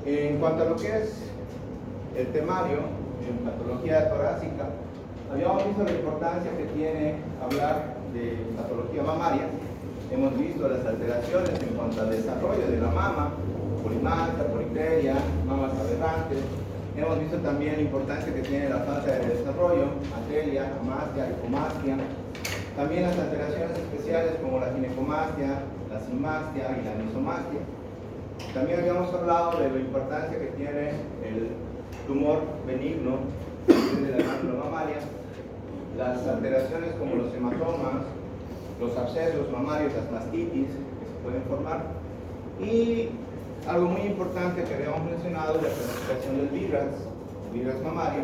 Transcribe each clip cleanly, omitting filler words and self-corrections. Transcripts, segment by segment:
En cuanto a lo que es el temario en patología torácica, habíamos visto la importancia que tiene hablar de patología mamaria. Hemos visto las alteraciones en cuanto al desarrollo de la mama, polimacia, policleria, mamas aberrantes. Hemos visto también la importancia que tiene la falta de desarrollo, atelia, amastia, hipomastia. También las alteraciones especiales como la ginecomastia, la simastia y la misomastia. También habíamos hablado de la importancia que tiene el tumor benigno de la glándula mamaria, las alteraciones como los hematomas, los abscesos mamarios, las mastitis que se pueden formar, y algo muy importante que habíamos mencionado, la clasificación del virus mamario,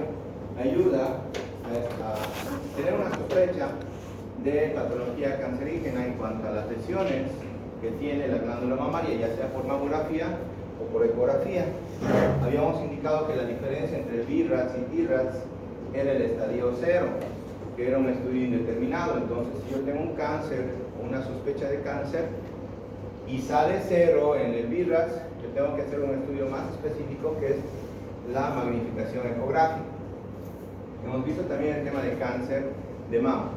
ayuda a tener una sospecha de patología cancerígena en cuanto a las lesiones que tiene la glándula mamaria, ya sea por mamografía o por ecografía. Habíamos indicado que la diferencia entre el BRAF y TRAF era el estadio 0, que era un estudio indeterminado. Entonces, si yo tengo un cáncer o una sospecha de cáncer y sale 0 en el BRAF, yo tengo que hacer un estudio más específico, que es la magnificación ecográfica. Hemos visto también el tema de cáncer de mama.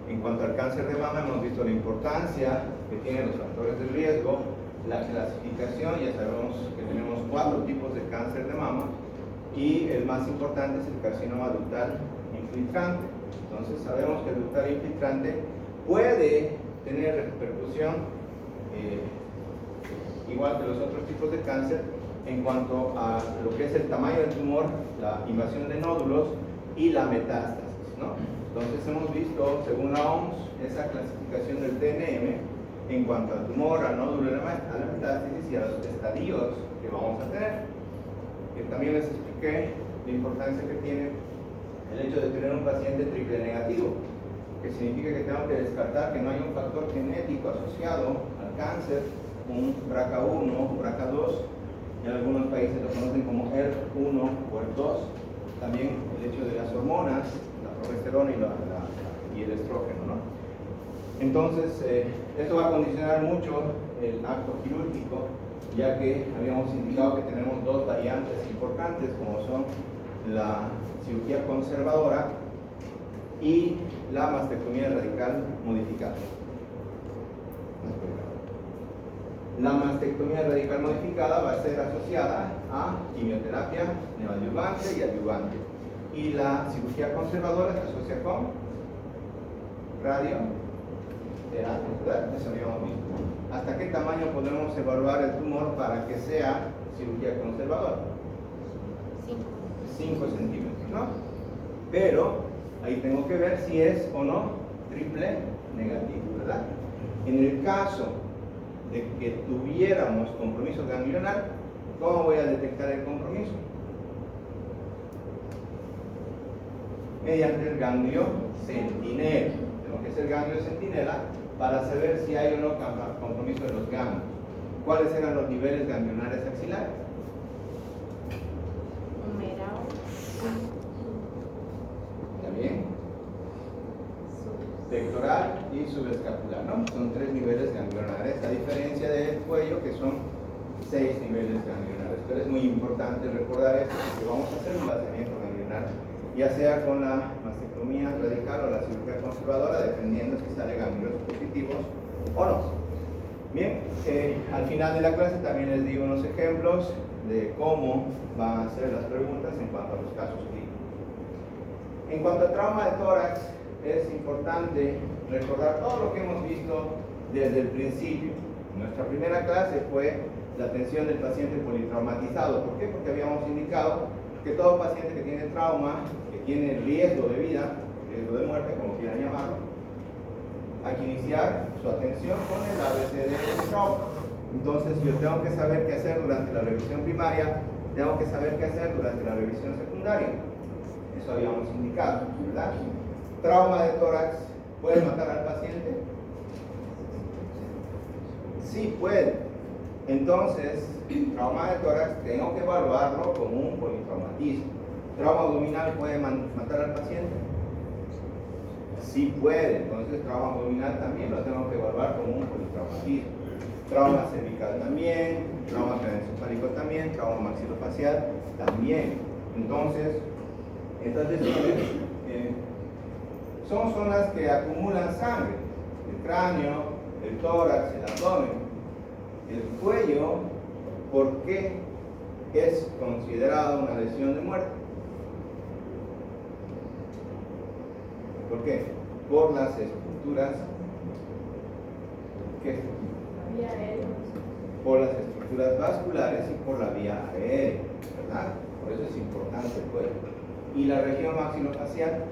En cuanto al cáncer de mama, hemos visto la importancia que tienen los factores de riesgo, la clasificación. Ya sabemos que tenemos 4 tipos de cáncer de mama, y el más importante es el carcinoma ductal infiltrante. Entonces sabemos que el ductal infiltrante puede tener repercusión igual que los otros tipos de cáncer en cuanto a lo que es el tamaño del tumor, la invasión de nódulos y la metástasis, ¿no? Entonces hemos visto, según la OMS, esa clasificación del TNM en cuanto al tumor, al nódulo, a la metástasis y a los estadios que vamos a tener. Que también les expliqué la importancia que tiene el hecho de tener un paciente triple negativo, que significa que tengo que descartar que no hay un factor genético asociado al cáncer, un BRCA1 o BRCA2, en algunos países lo conocen como ER1 o ER2, también el hecho de las hormonas, la progesterona y el estrógeno, ¿no? Entonces, esto va a condicionar mucho el acto quirúrgico, ya que habíamos indicado que tenemos 2 variantes importantes, como son la cirugía conservadora y la mastectomía radical modificada. La mastectomía radical modificada va a ser asociada a quimioterapia neoadyuvante y adyuvante, y la cirugía conservadora se asocia con radioterapia, ¿verdad? Eso habíamos visto. ¿Hasta qué tamaño podemos evaluar el tumor para que sea cirugía conservadora? 5 centímetros, ¿no? Pero ahí tengo que ver si es o no triple negativo, ¿verdad? En el caso de que tuviéramos compromiso ganglionar, ¿cómo voy a detectar el compromiso? Mediante el ganglio centinela. Tengo que hacer ganglio centinela para saber si hay o no compromiso de los ganglios. ¿Cuáles eran los niveles ganglionares axilares? También pectoral y subescapular, ¿no? Son 3 niveles ganglionares, a diferencia del cuello, que son 6 niveles ganglionares. Pero es muy importante recordar esto, porque vamos a hacer un vaciamiento ganglionar, ya sea con la mastectomía radical o la cirugía conservadora, dependiendo si sale ganglios positivos o no. Bien, al final de la clase también les digo unos ejemplos de cómo van a ser las preguntas en cuanto a los casos clínicos. En cuanto al trauma de tórax, es importante recordar todo lo que hemos visto desde el principio. Nuestra primera clase fue la atención del paciente politraumatizado. ¿Por qué? Porque habíamos indicado que todo paciente que tiene trauma, que tiene riesgo de vida, riesgo de muerte, como quieran llamarlo, hay que iniciar su atención con el ABC del trauma. Entonces, yo tengo que saber qué hacer durante la revisión primaria, tengo que saber qué hacer durante la revisión secundaria. Eso habíamos indicado, ¿verdad? Trauma de tórax, ¿puede matar al paciente? Sí, puede. Entonces, trauma de tórax tengo que evaluarlo como un politraumatismo. ¿Trauma abdominal puede matar al paciente? Sí puede. Entonces, trauma abdominal también lo tengo que evaluar como un politraumatismo. Trauma cervical también, trauma craneoencefálico también. trauma maxilofacial también. Entonces, estas lesiones son zonas que acumulan sangre, el cráneo, el tórax, el abdomen, el cuello. ¿Por qué es considerado una lesión de muerte? ¿Por qué? Por las estructuras. ¿Qué? Por las estructuras vasculares y por la vía aérea, ¿verdad? Por eso es importante el cuello. Y la región maxilofacial,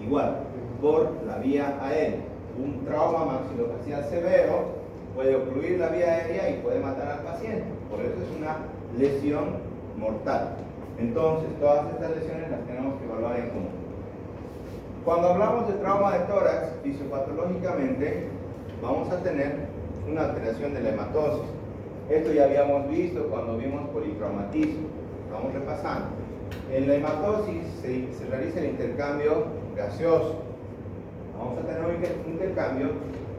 igual, por la vía aérea. Un trauma maxilofacial severo puede ocluir la vía aérea y puede matar al paciente. Por eso es una lesión mortal. Entonces, todas estas lesiones las tenemos que evaluar en común. Cuando hablamos de trauma de tórax, fisiopatológicamente vamos a tener una alteración de la hematosis. Esto ya habíamos visto cuando vimos politraumatismo. Estamos repasando. En la hematosis se realiza el intercambio gaseoso. Vamos a tener un intercambio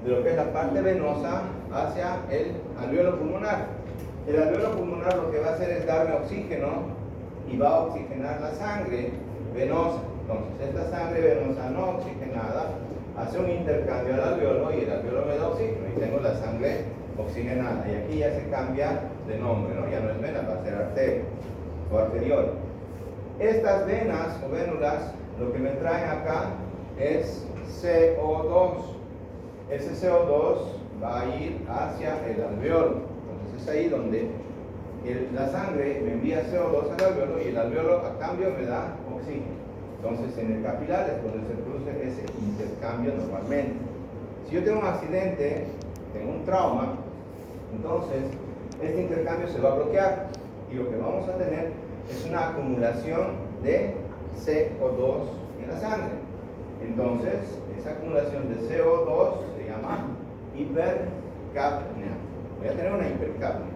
de lo que es la parte venosa hacia el alveolo pulmonar. El alveolo pulmonar lo que va a hacer es darme oxígeno y va a oxigenar la sangre venosa. Entonces, esta sangre venosa no oxigenada hace un intercambio al alveolo y el alveolo me da oxígeno y tengo la sangre oxigenada. Y aquí ya se cambia de nombre, ¿no? Ya no es vena, va a ser arteria o arteriol. Estas venas o vénulas lo que me traen acá es CO2. Ese CO2 va a ir hacia el alveolo. Entonces es ahí donde la sangre me envía CO2 al alveolo y el alveolo a cambio me da oxígeno. Entonces en el capilar es donde se produce ese intercambio normalmente. Si yo tengo un accidente, tengo un trauma, entonces este intercambio se va a bloquear y lo que vamos a tener es una acumulación de CO2 en la sangre. Entonces, esa acumulación de CO2 se llama hipercapnia. Voy a tener una hipercapnia.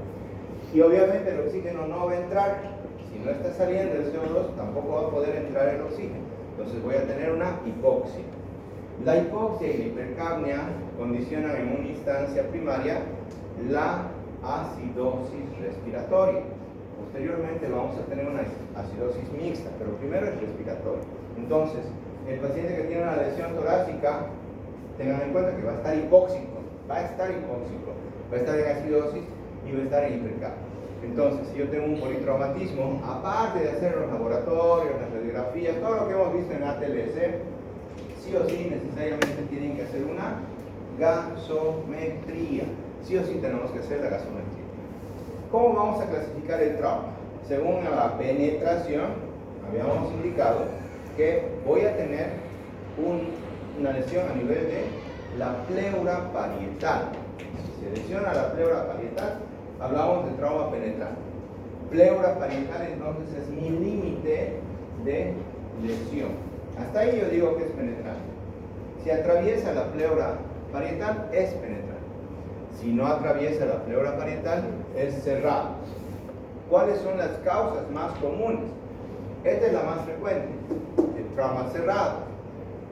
Y obviamente el oxígeno no va a entrar. Si no está saliendo el CO2, tampoco va a poder entrar el oxígeno. Entonces voy a tener una hipoxia. La hipoxia y la hipercapnia condicionan en una instancia primaria la acidosis respiratoria. Posteriormente vamos a tener una acidosis mixta, pero primero es respiratoria. Entonces, el paciente que tiene una lesión torácica, tengan en cuenta que va a estar hipóxico, va a estar en acidosis y va a estar en hipercapnia. Entonces, si yo tengo un politraumatismo, aparte de hacer los laboratorios, las radiografías, todo lo que hemos visto en ATLS, sí o sí necesariamente tienen que hacer una gasometría. Sí o sí tenemos que hacer la gasometría. ¿Cómo vamos a clasificar el trauma? Según la penetración, habíamos indicado que voy a tener una lesión a nivel de la pleura parietal. Si se lesiona la pleura parietal, hablamos de trauma penetrante. Pleura parietal entonces es mi límite de lesión. Hasta ahí yo digo que es penetrante. Si atraviesa la pleura parietal, es penetrante. Si no atraviesa la pleura parietal, es cerrado. ¿Cuáles son las causas más comunes? Esta es la más frecuente, el trauma cerrado.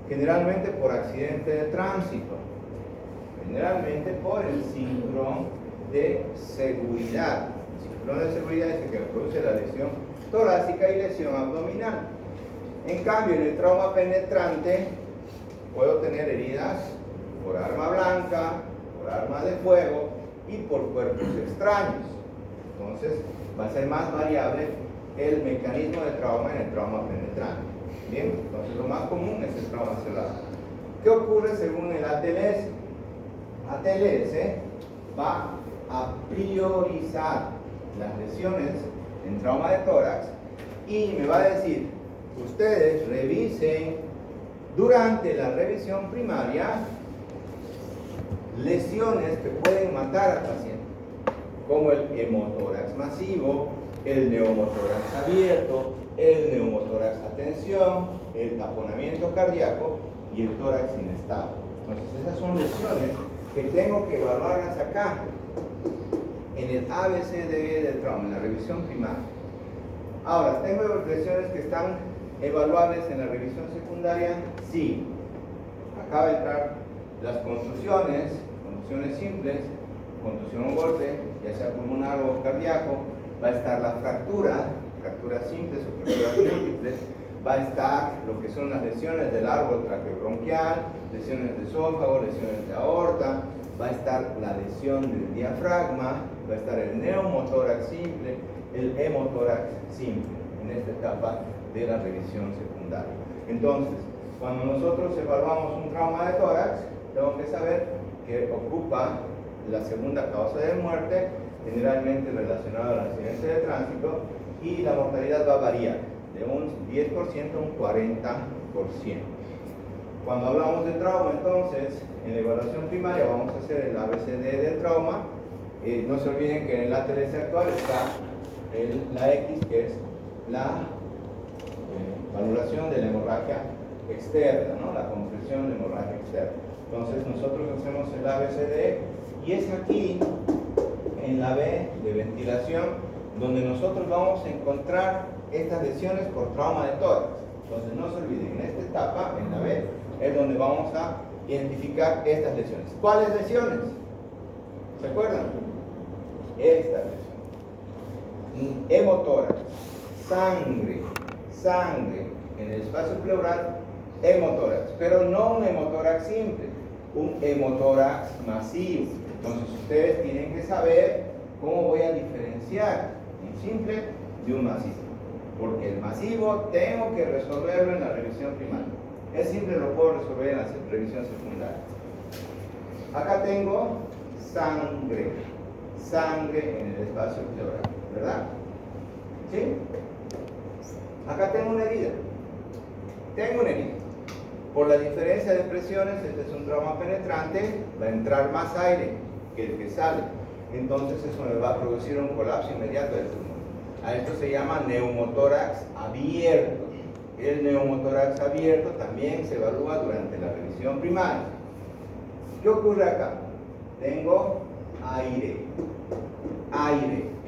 Generalmente por accidente de tránsito. Generalmente por el cinturón de seguridad. El cinturón de seguridad es el que produce la lesión torácica y lesión abdominal. En cambio, en el trauma penetrante, puedo tener heridas por arma blanca, por arma de fuego y por cuerpos extraños. Entonces, va a ser más variable el mecanismo de trauma en el trauma penetrante. Bien, entonces lo más común es el trauma cerrado. ¿Qué ocurre según el ATLS? ATLS va a priorizar las lesiones en trauma de tórax y me va a decir, ustedes revisen durante la revisión primaria lesiones que pueden matar al paciente, como el hemotórax masivo, el neumotórax abierto, el neumotórax a tensión, el taponamiento cardíaco y el tórax inestable. Entonces esas son lesiones que tengo que evaluarlas acá, en el ABCDE del trauma, en la revisión primaria. Ahora, ¿tengo lesiones que están evaluables en la revisión secundaria? Sí. Acá va a entrar las contusiones simples, contusión o golpe, ya sea pulmonar o cardíaco, va a estar la fractura, fracturas simples o fracturas múltiples, va a estar lo que son las lesiones del árbol traqueobronquial, lesiones de esófago, lesiones de aorta, va a estar la lesión del diafragma, va a estar el neumotórax simple, el hemotórax simple, en esta etapa de la revisión secundaria. Entonces, cuando nosotros evaluamos un trauma de tórax, tengo que saber que ocupa la segunda causa de muerte, generalmente relacionada al accidente de tránsito, y la mortalidad va a variar de un 10% a un 40%. Cuando hablamos de trauma, entonces, en la evaluación primaria vamos a hacer el ABCD del trauma. No se olviden que en el ATLS actual está la X, que es la valoración de la hemorragia externa, ¿no? La compresión de hemorragia externa. Entonces nosotros hacemos el ABCD y es aquí, en la B de ventilación, donde nosotros vamos a encontrar estas lesiones por trauma de tórax. Entonces no se olviden, en esta etapa, en la B, es donde vamos a identificar estas lesiones. ¿Cuáles lesiones? ¿Se acuerdan? Estas lesiones. Hemotórax, sangre en el espacio pleural, hemotórax, pero no un hemotórax simple, un hemotórax masivo. Entonces ustedes tienen que saber cómo voy a diferenciar un simple de un masivo, porque el masivo tengo que resolverlo en la revisión primaria, el simple lo puedo resolver en la revisión secundaria. Acá tengo sangre en el espacio pleural, ¿verdad? ¿Sí? Acá tengo una herida. Por la diferencia de presiones, este es un trauma penetrante, va a entrar más aire que el que sale. Entonces eso me va a producir un colapso inmediato del pulmón. A esto se llama neumotórax abierto. El neumotórax abierto también se evalúa durante la revisión primaria. ¿Qué ocurre acá? Tengo aire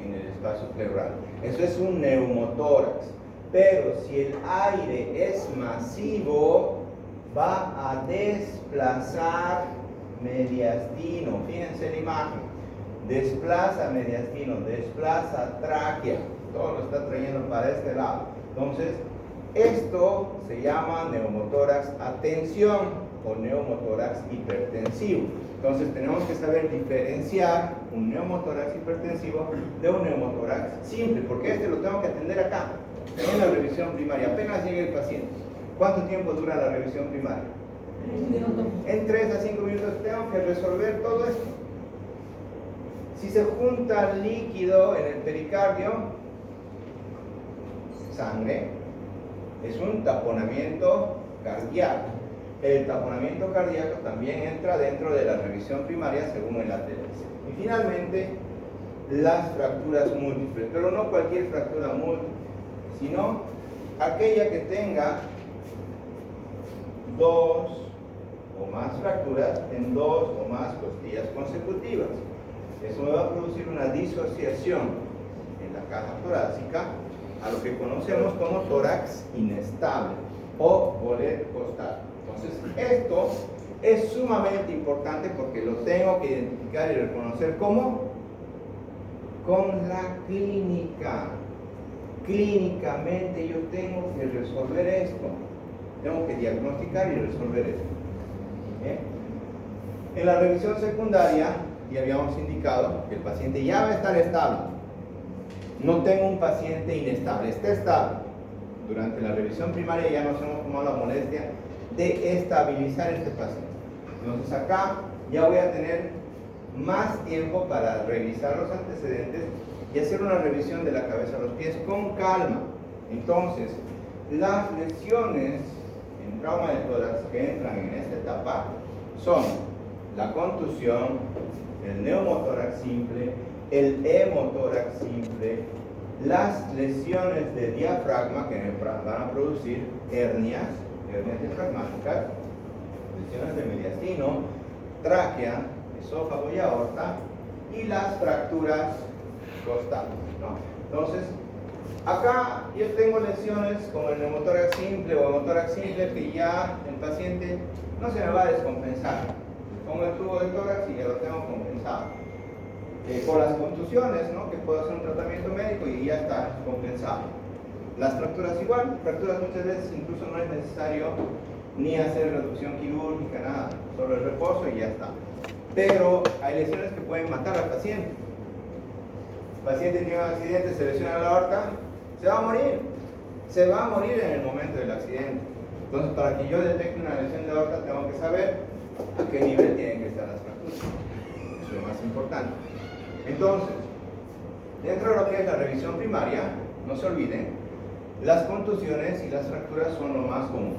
en el espacio pleural. Eso es un neumotórax. Pero si el aire es masivo, va a desplazar mediastino. Fíjense la imagen. Desplaza mediastino, desplaza tráquea. Todo lo está trayendo para este lado. Entonces, esto se llama neumotórax a tensión o neumotórax hipertensivo. Entonces tenemos que saber diferenciar un neumotórax hipertensivo de un neumotórax simple, porque este lo tengo que atender acá, en la revisión primaria, apenas llegue el paciente. ¿Cuánto tiempo dura la revisión primaria? En 3 a 5 minutos tengo que resolver todo esto. Si se junta líquido en el pericardio, sangre, es un taponamiento cardíaco. El taponamiento cardíaco también entra dentro de la revisión primaria según el ATLS. Y finalmente, las fracturas múltiples, pero no cualquier fractura múltiple, sino aquella que tenga 2 o más fracturas en 2 o más costillas consecutivas. Eso me va a producir una disociación en la caja torácica a lo que conocemos como tórax inestable o bolet costal. Entonces, esto es sumamente importante porque lo tengo que identificar y reconocer como con la clínica. Clínicamente yo tengo que resolver esto. Tengo que diagnosticar y resolver esto. ¿Bien? En la revisión secundaria ya habíamos indicado que el paciente ya va a estar estable. No tengo un paciente inestable, está estable. Durante la revisión primaria ya nos hemos tomado la molestia de estabilizar este paciente. Entonces acá ya voy a tener más tiempo para revisar los antecedentes y hacer una revisión de la cabeza a los pies con calma. Entonces, las lesiones en trauma de tórax que entran en esta etapa son la contusión, el neumotórax simple, el hemotórax simple, las lesiones de diafragma que me van a producir hernias diafragmáticas, lesiones de mediastino, tráquea, esófago y aorta, y las fracturas costales, ¿no? Entonces, acá yo tengo lesiones como el neumotórax simple o hemotórax simple que ya el paciente no se me va a descompensar. Le pongo el tubo de tórax y ya lo tengo compensado. con las contusiones, ¿no? Que puedo hacer un tratamiento médico y ya está compensado. Las fracturas igual, fracturas muchas veces incluso no es necesario ni hacer reducción quirúrgica, nada, solo el reposo y ya está. Pero hay lesiones que pueden matar al paciente. El paciente tiene un accidente, se lesiona la aorta, se va a morir. Se va a morir en el momento del accidente. Entonces, para que yo detecte una lesión de aorta, tengo que saber a qué nivel tienen que estar las fracturas. Eso es lo más importante. Entonces, dentro de lo que es la revisión primaria, no se olviden, las contusiones y las fracturas son lo más común.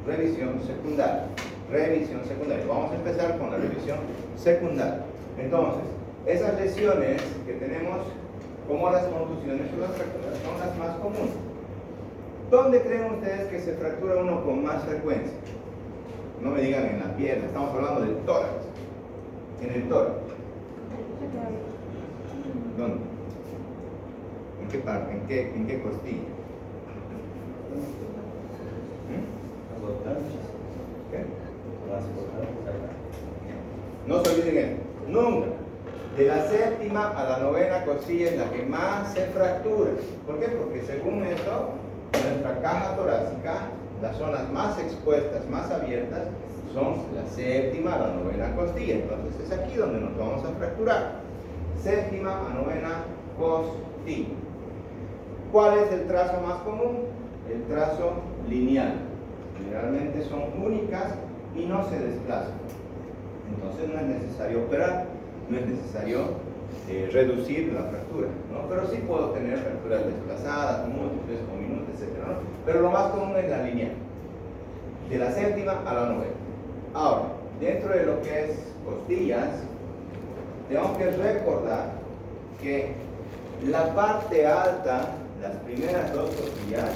Revisión secundaria. Revisión secundaria. Vamos a empezar con la revisión secundaria. Entonces, esas lesiones que tenemos, como las contusiones o las fracturas, son las más comunes. ¿Dónde creen ustedes que se fractura uno con más frecuencia? No me digan en la pierna, estamos hablando del tórax. En el tórax. ¿Dónde? ¿En qué parte? ¿En qué costilla? ¿Qué? No se olviden esto, nunca. De la séptima a la novena costilla es la que más se fractura. ¿Por qué? Porque según esto, nuestra caja torácica, las zonas más expuestas, más abiertas, son la séptima a la novena costilla. Entonces es aquí donde nos vamos a fracturar. Séptima a novena costilla. ¿Cuál es el trazo más común? El trazo lineal. Generalmente son únicas y no se desplazan. Entonces no es necesario operar, no es necesario reducir la fractura, ¿no? Pero sí puedo tener fracturas desplazadas, múltiples, cominutes, etc., ¿no? Pero lo más común es la lineal, de la séptima a la novena. Ahora, dentro de lo que es costillas, tengo que recordar que la parte alta, las primeras dos costillas,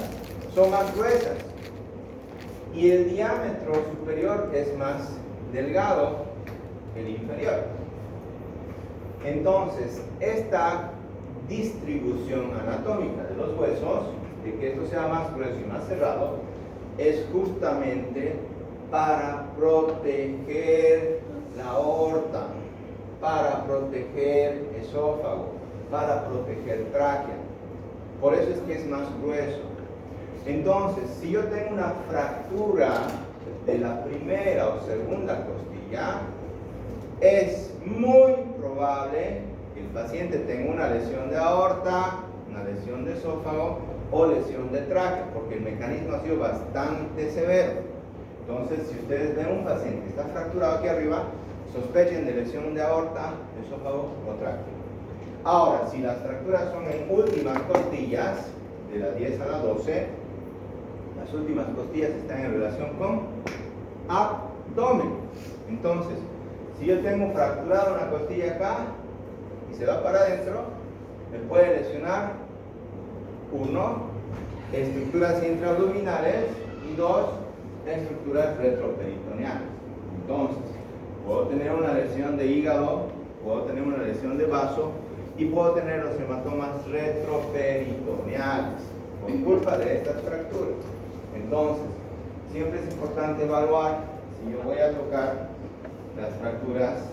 son más gruesas y el diámetro superior es más delgado que el inferior. Entonces, esta distribución anatómica de los huesos, de que esto sea más grueso y más cerrado, es justamente para proteger la aorta, para proteger esófago, para proteger tráquea. Por eso es que es más grueso. Entonces, si yo tengo una fractura de la primera o segunda costilla, es muy probable que el paciente tenga una lesión de aorta, una lesión de esófago o lesión de tráquea, porque el mecanismo ha sido bastante severo. Entonces, si ustedes ven un paciente que está fracturado aquí arriba, sospechen de lesión de aorta, esófago o tráquea. Ahora, si las fracturas son en últimas costillas, de la 10 a la 12, las últimas costillas están en relación con abdomen. Entonces, si yo tengo fracturada una costilla acá y se va para adentro, me puede lesionar, 1, estructuras intraabdominales y 2, estructuras retroperitoneales. Entonces, puedo tener una lesión de hígado, puedo tener una lesión de vaso y puedo tener los hematomas retroperitoneales por culpa de estas fracturas. Entonces, siempre es importante evaluar si yo voy a tocar las fracturas,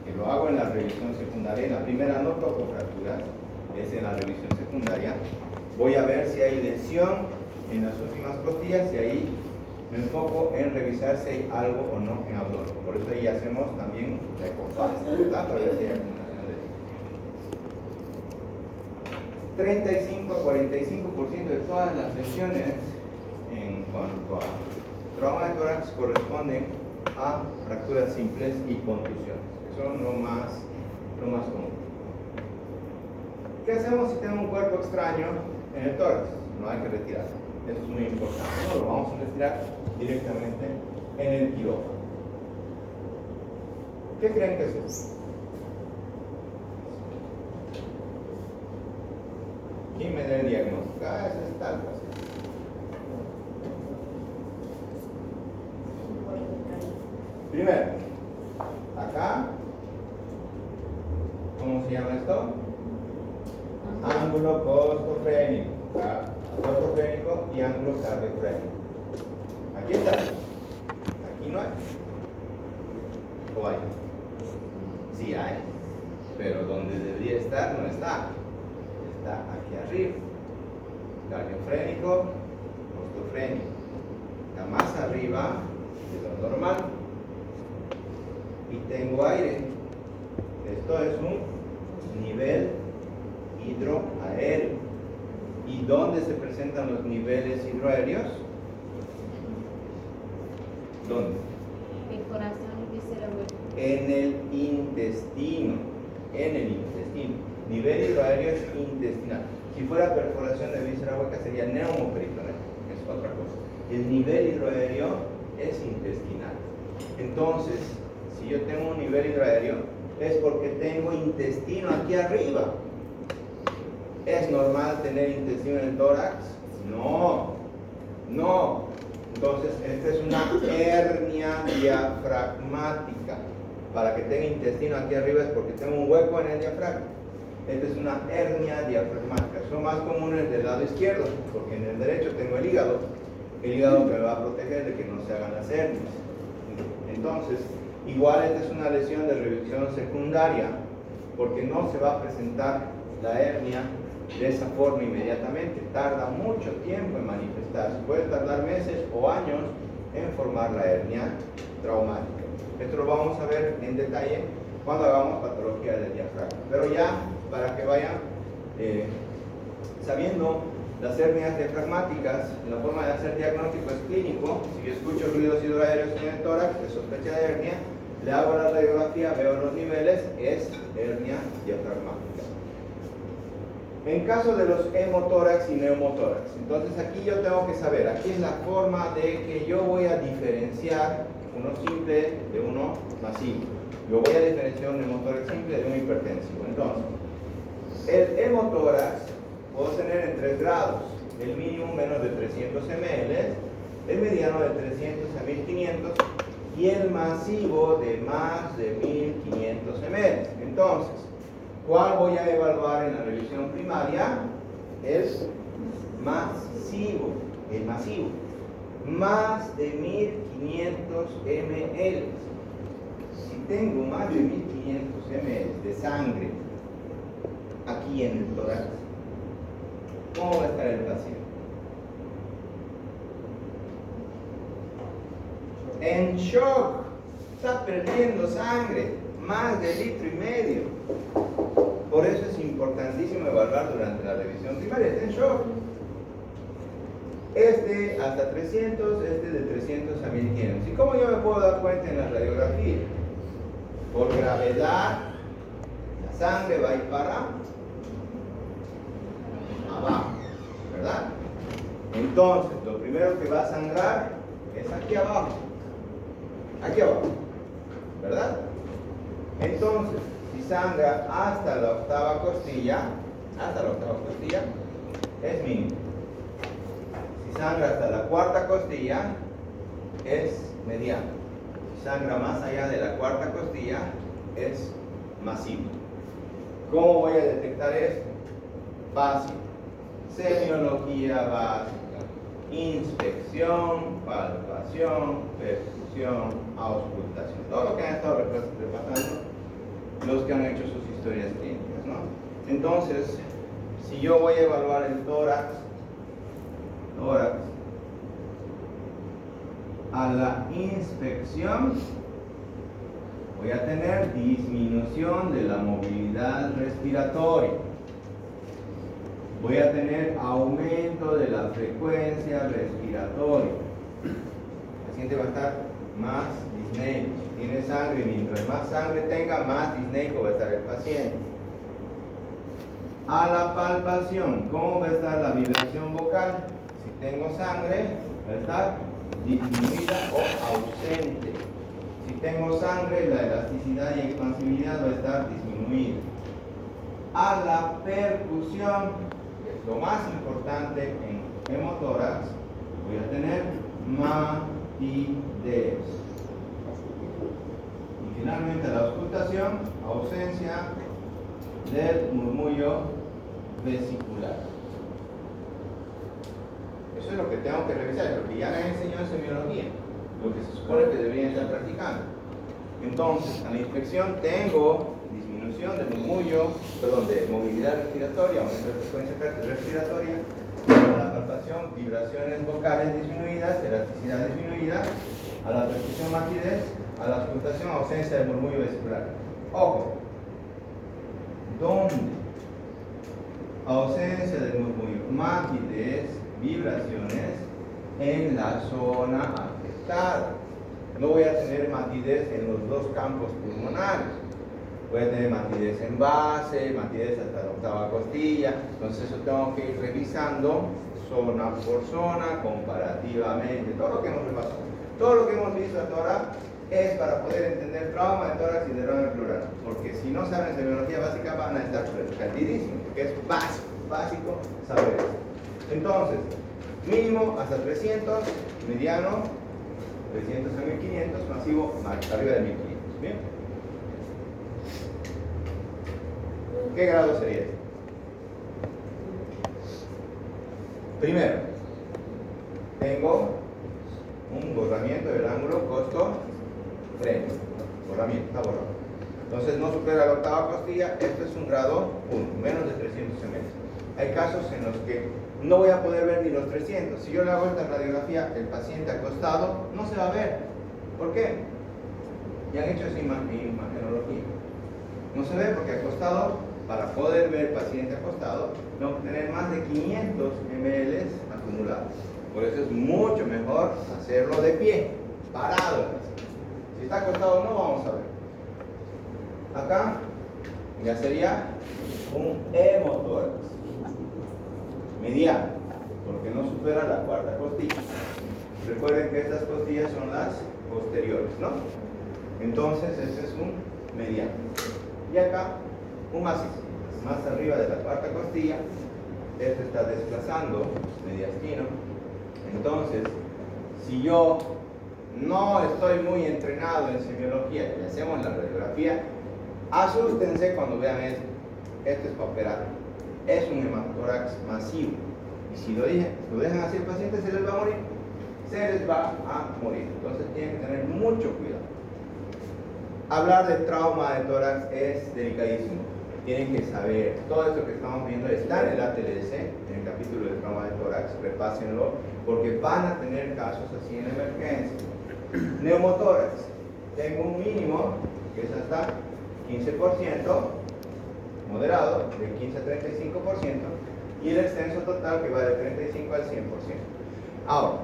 que lo hago en la revisión secundaria. En la primera no toco fracturas, es en la revisión secundaria. Voy a ver si hay lesión en las últimas costillas y ahí me enfoco en revisar si hay algo o no en abdomen. Por eso ahí hacemos también la ecografía para ver si hay acumulación de 35 a 45% de todas las lesiones en cuanto a trauma de tórax corresponden a fracturas simples y contusiones, que son lo más común. ¿Qué hacemos si tengo un cuerpo extraño en el tórax? No hay que retirarlo. Eso es muy importante. No lo vamos a retirar directamente en el quirófano. ¿Qué creen que es eso? ¿Quién me da el diagnóstico? Eso es tal cosa. Primero, acá, ¿cómo se llama esto? Ángulo costofrénico. Costofrénico y ángulo cardiofrénico. Aquí está. Aquí no hay. ¿O hay? Sí hay, pero donde debería auricular no está aquí arriba. Cardiofrénico, ortofrénico. Está más arriba de lo normal. Y tengo aire. Esto es un nivel hidroaéreo. ¿Y dónde se presentan los niveles hidroaéreos? ¿Dónde? El corazón y víscera hueca. En el intestino. En el intestino. Nivel hidroaéreo es intestinal. Si fuera perforación de víscera hueca sería neumoperitoneo, es otra cosa. El nivel hidroaéreo es intestinal. Entonces, si yo tengo un nivel hidroaéreo, es porque tengo intestino aquí arriba. ¿Es normal tener intestino en el tórax? No. Entonces, esta es una hernia diafragmática. Para que tenga intestino aquí arriba es porque tengo un hueco en el diafragma. Esta es una hernia diafragmática. Son más comunes del lado izquierdo, porque en el derecho tengo el hígado. El hígado me va a proteger de que no se hagan las hernias. Entonces, igual esta es una lesión de revisión secundaria, porque no se va a presentar la hernia de esa forma inmediatamente. Tarda mucho tiempo en manifestarse. Puede tardar meses o años en formar la hernia traumática. Esto lo vamos a ver en detalle cuando hagamos patología del diafragma. Pero ya, para que vayan sabiendo las hernias diafragmáticas, la forma de hacer diagnóstico es clínico. Si yo escucho ruidos hidroaéreos en el tórax, de sospecha de hernia, le hago la radiografía, veo los niveles, es hernia diafragmática. En caso de los hemotórax y neumotórax, entonces aquí yo tengo que saber, aquí es la forma de que yo voy a diferenciar uno simple de uno masivo. Yo voy a diferenciar un hemotórax simple de un hipertensivo. Entonces, el hemotórax puedo tener en 3 grados, el mínimo menos de 300 ml, el mediano de 300 a 1500 y el masivo de más de 1500 ml. Entonces, ¿cuál voy a evaluar en la revisión primaria? El masivo. Más de 1500 ml. Si tengo más de 1500 ml de sangre aquí en el tórax, ¿cómo va a estar el paciente? En shock. Está perdiendo sangre, más de 1,5 litros. Por eso es importantísimo evaluar durante la revisión primaria. Está en shock. Este hasta 300, este de 300 a 1500. ¿Y cómo yo me puedo dar cuenta en la radiografía? Por gravedad, la sangre va a ir para abajo, ¿verdad? Entonces, lo primero que va a sangrar es aquí abajo, ¿verdad? Entonces, si sangra hasta la octava costilla, es mínimo. Si sangra hasta la cuarta costilla, es mediano. Si sangra más allá de la cuarta costilla, es masivo. ¿Cómo voy a detectar esto? Fácil. Semiología básica. Inspección, palpación, perfusión, auscultación. Todo lo que han estado repasando los que han hecho sus historias clínicas, ¿no? Entonces, si yo voy a evaluar el tórax, a la inspección, voy a tener disminución de la movilidad respiratoria. Voy a tener aumento de la frecuencia respiratoria. El paciente va a estar más disneico. Si tiene sangre, mientras más sangre tenga, más disneico va a estar el paciente. A la palpación, ¿cómo va a estar la vibración vocal? Si tengo sangre, va a estar disminuida o ausente. Si tengo sangre, la elasticidad y expansividad va a estar disminuida. A la percusión, que es lo más importante en hemotórax, voy a tener matidez. Y finalmente a la auscultación, ausencia del murmullo vesicular. Eso es lo que tengo que revisar, lo que ya les enseñó en semiología, lo que se supone que deberían estar practicando. Entonces, a la inspección tengo disminución disminución de murmullo, perdón, de movilidad respiratoria, aumento de frecuencia respiratoria, a la palpación, vibraciones vocales disminuidas, elasticidad disminuida, a la percusión matidez, a la auscultación, ausencia de murmullo vesicular. Ojo, ¿dónde? Ausencia de murmullo, matidez, vibraciones en la zona afectada. No voy a tener matidez en los dos campos pulmonares. Voy a tener matidez en base, matidez hasta la octava costilla. Entonces eso tengo que ir revisando zona por zona, comparativamente. Todo lo que hemos repasado, todo lo que hemos visto hasta ahora es para poder entender trauma de tórax y derrame pleural. Porque si no saben semiología básica van a estar perdidísimos, porque es básico saber eso. Entonces, mínimo hasta 300, mediano 300 a 1500, masivo arriba de 1500. ¿Bien? ¿Qué grado sería este? Primero, tengo un borramiento del ángulo costo-frente. Borramiento, está borrado. Entonces no supera la octava costilla. Esto es un grado 1, menos de 300 mm. Hay casos en los que no voy a poder ver ni los 300. Si yo le hago esta radiografía, el paciente acostado no se va a ver. ¿Por qué? Ya han hecho esa imagenología. No se ve porque acostado, para poder ver paciente acostado, tengo que tener más de 500 ml acumulados. Por eso es mucho mejor hacerlo de pie, parado. Si está acostado no vamos a ver. Acá ya sería un hemotórax mediano, porque no supera la cuarta costilla. Recuerden que estas costillas son las posteriores, ¿no? Entonces este es un mediano. Y acá un macizo, más arriba de la cuarta costilla. Este está desplazando mediastino. Entonces, si yo no estoy muy entrenado en semiología y hacemos la radiografía, asústense cuando vean esto. Esto es para operar. Es un hematórax masivo. Y si lo dejan así al paciente, se les va a morir. Se les va a morir. Entonces tienen que tener mucho cuidado. Hablar de trauma de tórax es delicadísimo. Tienen que saber, todo esto que estamos viendo está en el ATLS, en el capítulo de trauma de tórax, repásenlo, porque van a tener casos así en emergencia. Neumotórax, tengo un mínimo que es hasta 15%, moderado, de 15 a 35%, y el extenso total que va de 35 al 100%. Ahora,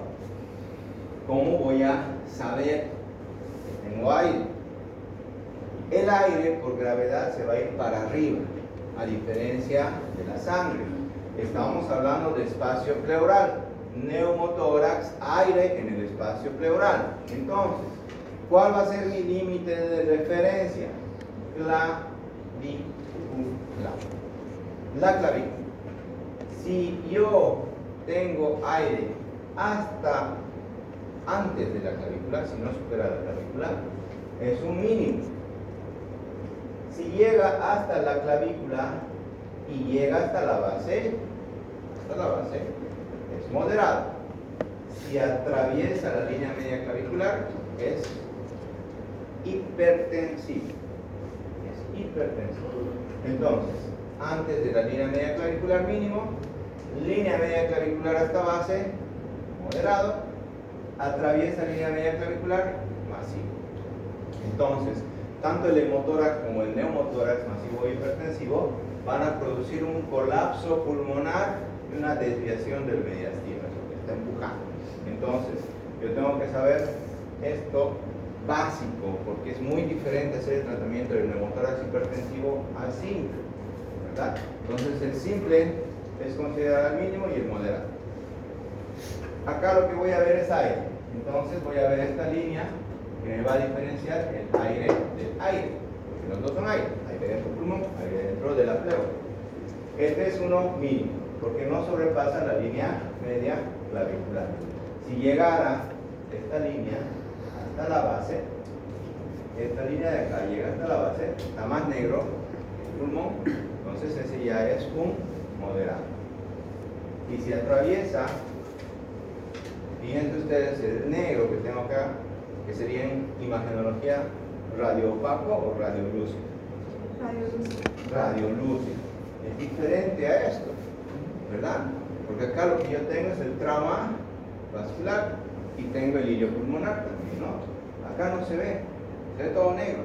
¿cómo voy a saber que tengo aire? El aire por gravedad se va a ir para arriba, a diferencia de la sangre. Estamos hablando de espacio pleural. Neumotórax, aire en el espacio pleural. Entonces, ¿cuál va a ser mi límite de referencia? Clavícula. La clavícula. Si yo tengo aire hasta antes de la clavícula, si no supera la clavícula, es un mínimo. Si llega hasta la clavícula y llega hasta la base, es moderado. Si atraviesa la línea media clavicular, es hipertensivo. Es hipertensivo. Entonces, antes de la línea media clavicular mínimo, línea media clavicular hasta base, moderado, atraviesa línea media clavicular, masivo. Entonces, tanto el hemotórax como el neumotórax masivo e hipertensivo van a producir un colapso pulmonar y una desviación del mediastino, eso que está empujando. Entonces, yo tengo que saber esto básico, porque es muy diferente hacer el tratamiento del neumotórax hipertensivo al simple, ¿verdad? Entonces, el simple es considerado el mínimo y el moderado. Acá lo que voy a ver es aire. Entonces, voy a ver esta línea que me va a diferenciar el aire del aire, porque los dos son aire dentro del pulmón, aire dentro de la pleura. Este es uno mínimo, porque no sobrepasa la línea media clavicular. Si llegara esta línea hasta la base, esta línea de acá llega hasta la base, está más negro el pulmón, entonces ese ya es un moderado. Y si atraviesa, fíjense ustedes el negro que tengo acá, que sería en imagenología radioopaco o radiolúcido. radiolúcida. Es diferente a esto, ¿verdad? Porque acá lo que yo tengo es el trauma vascular y tengo el hilio pulmonar también, ¿no? Acá no se ve todo negro.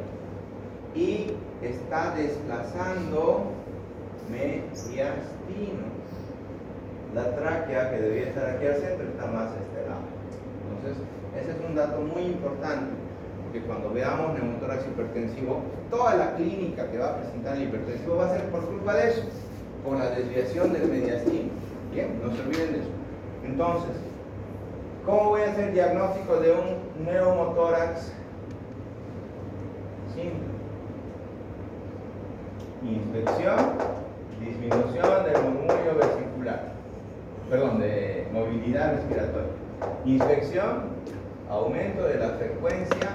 Y está desplazando mediastino. La tráquea, que debía estar aquí al centro, está más a este lado. Entonces, ese es un dato muy importante, porque cuando veamos neumotórax hipertensivo, toda la clínica que va a presentar el hipertensivo va a ser por culpa de eso, por la desviación del mediastino. Bien, no se olviden de eso. Entonces, ¿cómo voy a hacer diagnóstico de un neumotórax simple? Inspección, disminución del murmullo vesicular, perdón, de movilidad respiratoria. Inspección, aumento de la frecuencia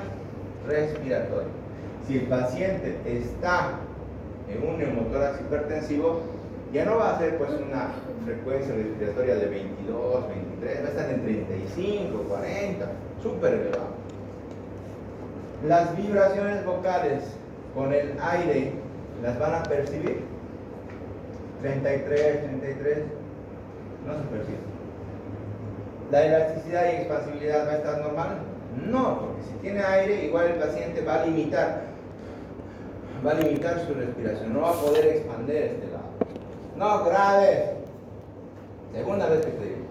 respiratoria. Si el paciente está en un neumotórax hipertensivo, ya no va a ser pues una frecuencia respiratoria de 22, 23, va a estar en 35, 40, súper elevado. Las vibraciones vocales con el aire, ¿las van a percibir? 33, 33, no se percibe. ¿La elasticidad y expansibilidad va a estar normal? No, porque si tiene aire, igual el paciente va a limitar su respiración, no va a poder expandir este lado. No, grave. Segunda vez que te digo.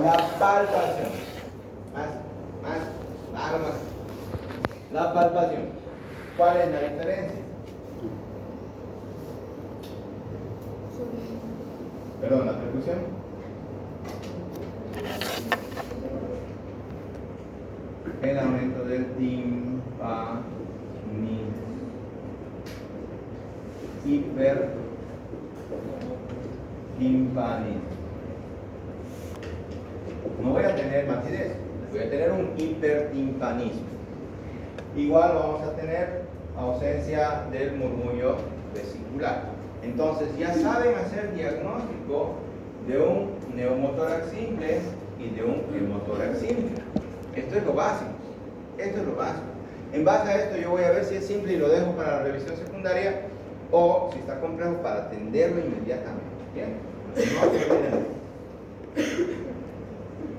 La palpación. Más. La palpación. ¿Cuál es la diferencia? Perdón, la percusión. El aumento del timpanismo. Hipertimpanismo. No voy a tener matidez, voy a tener un hipertimpanismo. Igual vamos a tener ausencia del murmullo vesicular. Entonces ya saben hacer diagnóstico de un neumotórax simple y de un neumotórax simple. Esto es lo básico. En base a esto yo voy a ver si es simple y lo dejo para la revisión secundaria, o si está complejo para atenderlo inmediatamente. ¿Bien? No se olviden.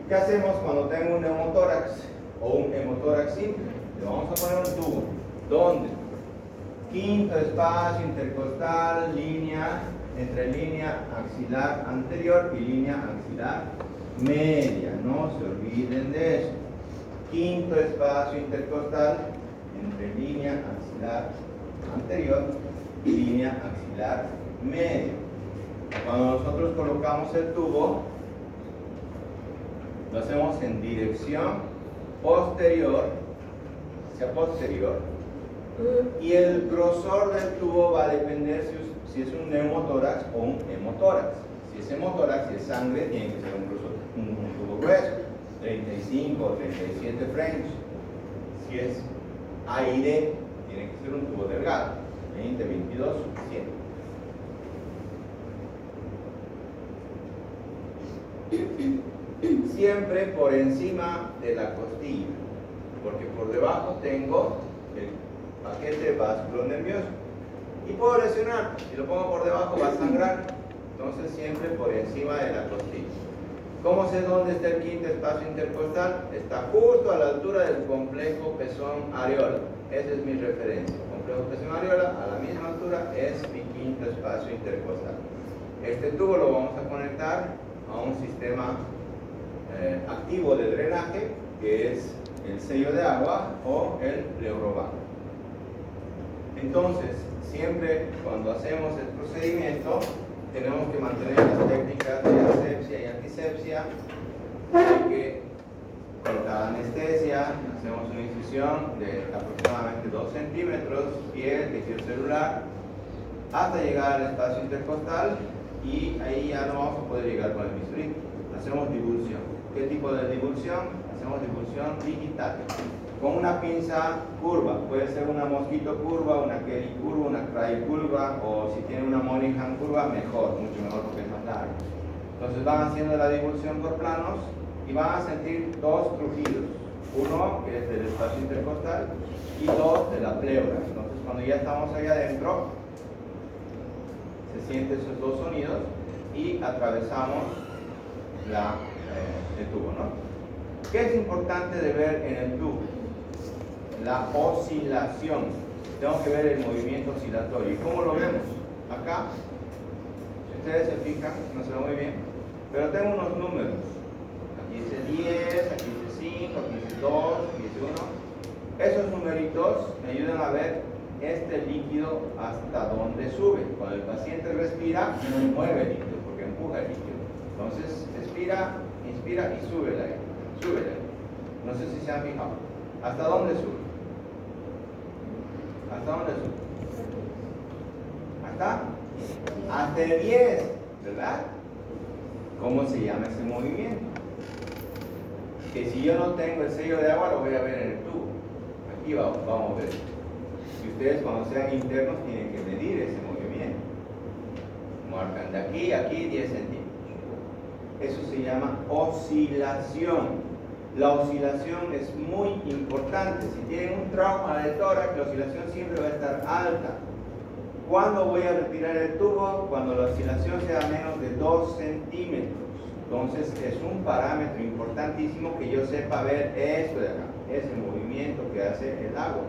¿Qué hacemos cuando tengo un neumotórax o un hemotórax simple? Le vamos a poner un tubo. ¿Dónde? Quinto espacio intercostal, entre línea axilar anterior y línea axilar media. No se olviden de eso. Quinto espacio intercostal entre línea axilar anterior y línea axilar media. Cuando nosotros colocamos el tubo, lo hacemos en dirección posterior, hacia posterior, y el grosor del tubo va a depender si es un neumotórax o un hemotórax. Si es hemotórax, si es sangre, tiene que ser un tubo grueso, 35 o 37 French. Si es aire, tiene que ser un tubo delgado, 20, 22, suficiente. Siempre por encima de la costilla, porque por debajo tengo el paquete vascular nervioso y puedo lesionar. Si lo pongo por debajo va a sangrar. Entonces siempre por encima de la costilla. ¿Cómo sé dónde está el quinto espacio intercostal? Está justo a la altura del complejo pezón-areola. Esa es mi referencia. Complejo pezón-areola, a la misma altura, es mi quinto espacio intercostal. Este tubo lo vamos a conectar a un sistema activo de drenaje, que es el sello de agua o el pleurobanco. Entonces, siempre cuando hacemos el procedimiento, tenemos que mantener las técnicas de asepsia y antisepsia. Hay que colocar anestesia, hacemos una incisión de aproximadamente 2 centímetros, piel, tejido celular, hasta llegar al espacio intercostal, y ahí ya no vamos a poder llegar con el bisturí. Hacemos divulsión. ¿Qué tipo de divulsión? Hacemos divulsión digital con una pinza curva. Puede ser una mosquito curva, una Kelly curva, una Cray curva, o si tiene una Monahan curva, mejor, mucho mejor porque es más largo. Entonces van haciendo la divulsión por planos y van a sentir dos crujidos. Uno que es del espacio intercostal y 2 de la pleura. Entonces, cuando ya estamos ahí adentro, se sienten esos dos sonidos y atravesamos el tubo, ¿no? ¿Qué es importante de ver en el tubo? La oscilación. Tengo que ver el movimiento oscilatorio. ¿Y cómo lo vemos? Acá, si ustedes se fijan, no se ve muy bien, pero tengo unos números. Aquí dice 10, aquí dice 5, aquí dice 2, aquí dice 1. Esos numeritos me ayudan a ver este líquido hasta dónde sube. Cuando el paciente respira, mueve el líquido, porque empuja el líquido. Entonces, expira, inspira y sube el aire. Sube el aire. No sé si se han fijado. ¿Hasta dónde sube? ¿Hasta dónde sube? Hasta el 10, ¿verdad? ¿Cómo se llama ese movimiento? Que si yo no tengo el sello de agua, lo voy a ver en el tubo. Aquí vamos a ver. Y ustedes cuando sean internos tienen que medir ese movimiento. Marcan de aquí a aquí 10 centímetros. Eso se llama oscilación. La oscilación es muy importante. Si tienen un trauma de tórax, la oscilación siempre va a estar alta. ¿Cuándo voy a retirar el tubo? Cuando la oscilación sea menos de 2 centímetros. Entonces es un parámetro importantísimo que yo sepa ver esto de acá, ese movimiento que hace el agua.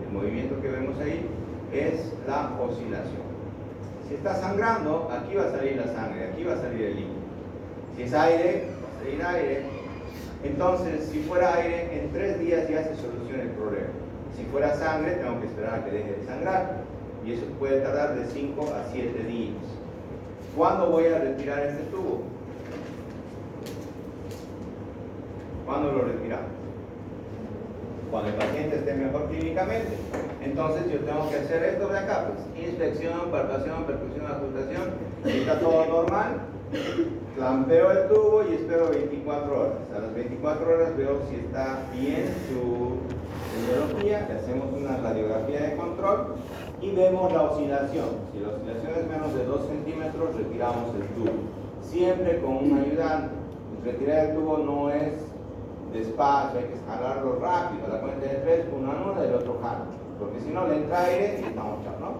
El movimiento que vemos ahí es la oscilación. Si está sangrando, aquí va a salir la sangre, aquí va a salir el líquido. Si es aire, va a salir aire. Entonces, si fuera aire, en 3 días ya se soluciona el problema. Si fuera sangre, tengo que esperar a que deje de sangrar. Y eso puede tardar de 5 a 7 días. ¿Cuándo voy a retirar este tubo? ¿Cuándo lo retiramos? Cuando el paciente esté mejor clínicamente. Entonces yo tengo que hacer esto de acá, pues inspección, palpación, percusión, auscultación. Si está todo normal, clampeo el tubo y espero 24 horas. A las 24 horas veo si está bien su etiología, le hacemos una radiografía de control y vemos la oscilación. Si la oscilación es menos de 2 centímetros, retiramos el tubo. Siempre con un ayudante. Retirar el tubo no es despacio, hay que jalarlo rápido. A la cuenta de 3, uno anuda y el otro jala. Porque si no le entra aire y estamos chavos, ¿no?